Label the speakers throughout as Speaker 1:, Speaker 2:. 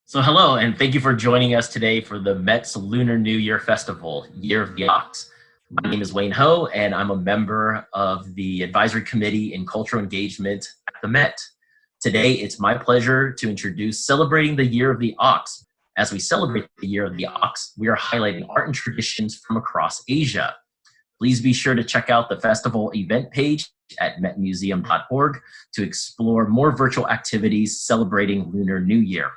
Speaker 1: So hello, and thank you for joining us today for the Met's Lunar New Year Festival, Year of the Ox. My name is Wayne Ho, and I'm a member of the Advisory Committee in Cultural Engagement at the Met. Today, it's my pleasure to introduce Celebrating the Year of the Ox. As we celebrate the Year of the Ox, we are highlighting art and traditions from across Asia. Please be sure to check out the festival event page at metmuseum.org to explore more virtual activities celebrating Lunar New Year.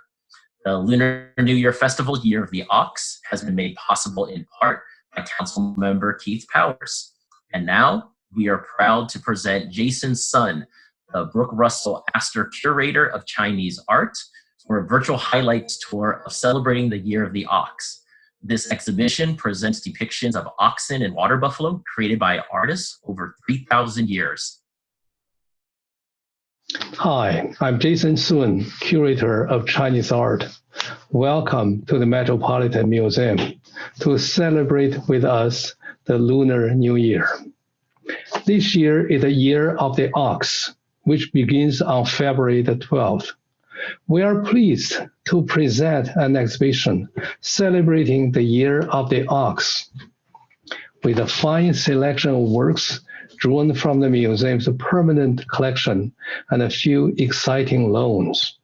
Speaker 1: The Lunar New Year Festival Year of the Ox has been made possible in part by Council Member Keith Powers. And now we are proud to present Jason Sun, the Brooke Russell Astor Curator of Chinese Art, for a virtual highlights tour of celebrating the Year of the Ox. This exhibition presents depictions of oxen and water buffalo created by artists over 3,000 years.
Speaker 2: Hi, I'm Jason Sun, Curator of Chinese Art. Welcome to the Metropolitan Museum to celebrate with us the Lunar New Year. This year is the Year of the Ox, which begins on February the 12th. We are pleased to present an exhibition celebrating the Year of the Ox with a fine selection of works drawn from the museum's permanent collection and a few exciting loans.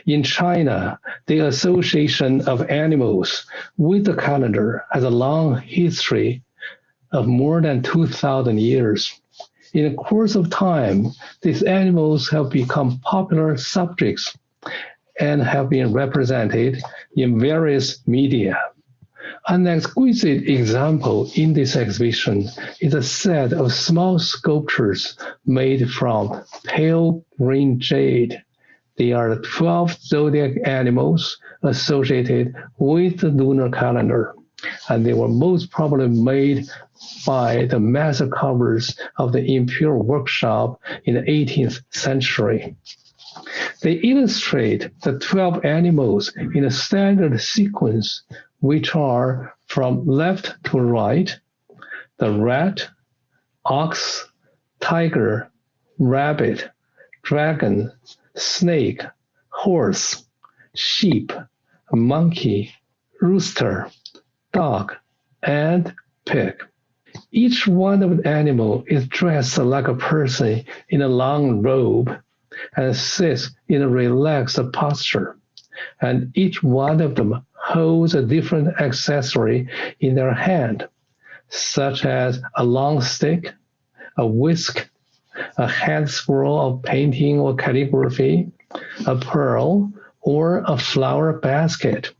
Speaker 2: In China, the association of animals with the calendar has a long history of more than 2,000 years. In the course of time, these animals have become popular subjects and have been represented in various media. An exquisite example in this exhibition is a set of small sculptures made from pale green jade. They are 12 zodiac animals associated with the lunar calendar, and they were most probably made by the master carvers of the Imperial Workshop in the 18th century. They illustrate the 12 animals in a standard sequence, which are from left to right: the rat, ox, tiger, rabbit, dragon, snake, horse, sheep, monkey, rooster, dog, and pig. Each one of the animals is dressed like a person in a long robe and sits in a relaxed posture, and each one of them holds a different accessory in their hand, such as a long stick, a whisk, a hand scroll of painting or calligraphy, a pearl, or a flower basket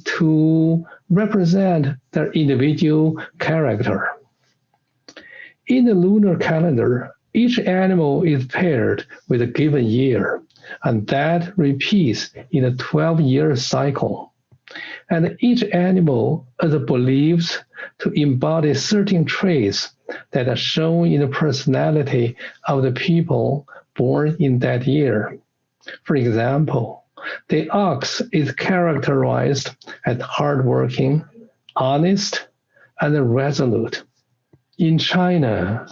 Speaker 2: to represent their individual character. In the lunar calendar, each animal is paired with a given year, and that repeats in a 12-year cycle. And each animal is believed to embody certain traits that are shown in the personality of the people born in that year. For example, the ox is characterized as hardworking, honest, and resolute. In China,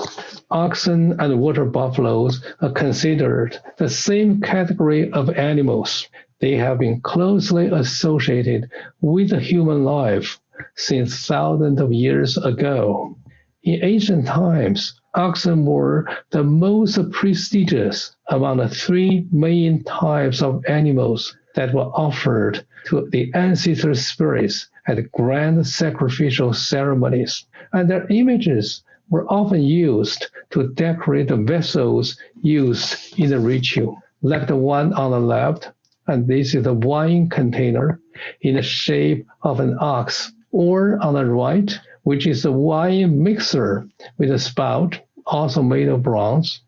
Speaker 2: oxen and water buffaloes are considered the same category of animals. They have been closely associated with human life since thousands of years ago. In ancient times, oxen were the most prestigious among the three main types of animals that were offered to the ancestor spirits at grand sacrificial ceremonies, and their images were often used to decorate the vessels used in the ritual, like the one on the left, and this is a wine container in the shape of an ox, or on the right, which is a wine mixer with a spout, also made of bronze,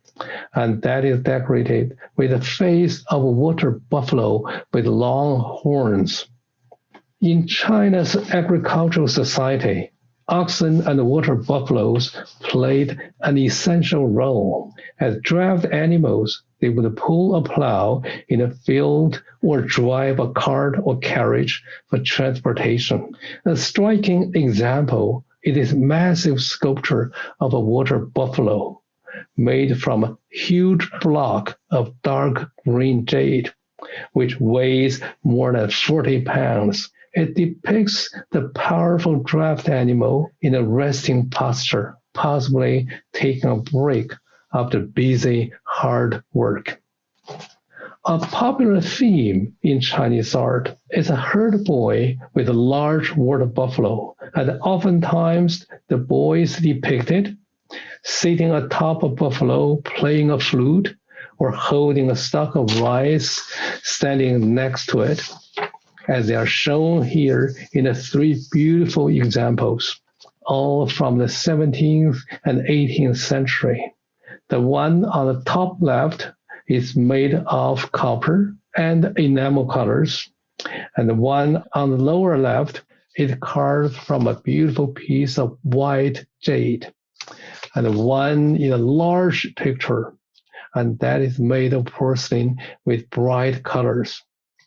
Speaker 2: and that is decorated with the face of a water buffalo with long horns. In China's agricultural society, oxen and water buffaloes played an essential role. As draft animals, they would pull a plow in a field or drive a cart or carriage for transportation. A striking example is this massive sculpture of a water buffalo made from a huge block of dark green jade. which weighs more than 40 pounds. It depicts the powerful draft animal in a resting posture, possibly taking a break after busy, hard work. A popular theme in Chinese art is a herd boy with a large water buffalo, and oftentimes the boy is depicted sitting atop a buffalo playing a flute or holding a stalk of rice standing next to it, as they are shown here in the three beautiful examples, all from the 17th and 18th century. The one on the top left is made of copper and enamel colors, and the one on the lower left is carved from a beautiful piece of white jade, and the one in a large picture, and that is made of porcelain with bright colors.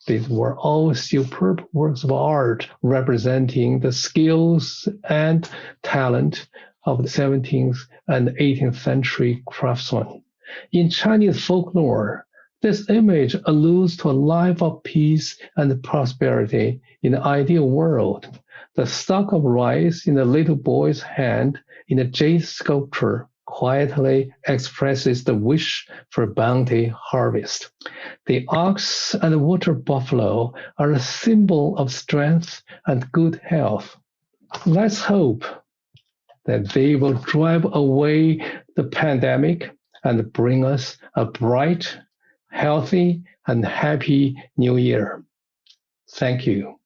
Speaker 2: These were all superb works of art representing the skills and talent of the 17th and 18th century craftsmen. In Chinese folklore, this image alludes to a life of peace and prosperity in the ideal world. The stalk of rice in the little boy's hand in the jade sculpture quietly expresses the wish for bounty harvest. The ox and the water buffalo are a symbol of strength and good health. Let's hope that they will drive away the pandemic and bring us a bright, healthy, and happy new year. Thank you.